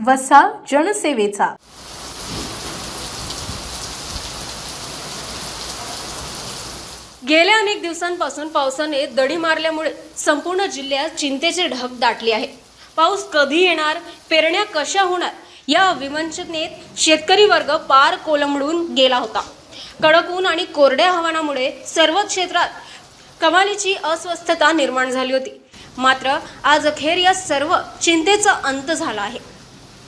वसा जनसेवेचा। गेल्या अनेक दिवसांपासून पावसाने दडी मारल्यामुळे संपूर्ण जिल्ह्यात चिंतेचे ढग दाटले आहे। पाऊस कधी येणार, पेरण्या कशा होणार या विवंचनेत शेतकरी वर्ग पार कोलमडून गेला होता। कडक ऊन आणि कोरड्या हवामानामुळे सर्वच क्षेत्रात कमालीची अस्वस्थता निर्माण झाली होती। मात्र आज अखेर या सर्व चिंतेचा अंत झाला आहे।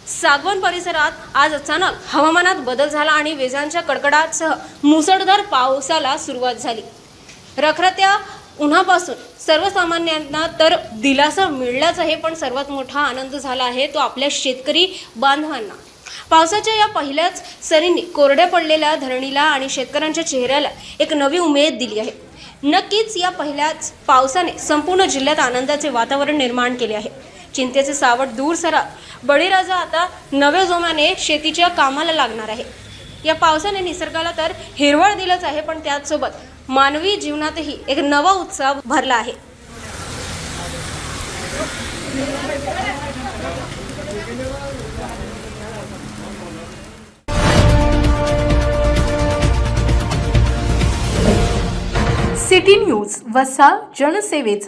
सागवन परिसरात आज अचानक हवामानात बदल झाला आणि विजांच्या कडकडाटासह मुसळधार पावसाला सुरुवात झाली। रखरख्या उन्हापासून सर्वसामान्यांना तर दिलासा मिळालाच आहे, पण सर्वात मोठा आनंद झाला आहे तो आपल्या शेतकरी बांधवांना। पावसाच्या या पहिल्याच सरींनी कोरड्या पडलेल्या धरणीला आणि शेतकऱ्यांच्या चेहऱ्याला एक नवी उमेद दिली आहे। नक्कीच या पहिल्याच पावसाने संपूर्ण जिल्ह्यात आनंदाचे वातावरण निर्माण केले आहे। चिंतेचे सावट दूर सरा, बळीराजा आता नव्या जोमाने शेतीच्या कामाला लागणार आहे। या पावसाने निसर्गाला तर हिरवळ दिलंच आहे, पण त्याचसोबत मानवी जीवनातही एक नवा उत्साह भरला आहे। सिटी न्यूज वसा जनसेवेचा।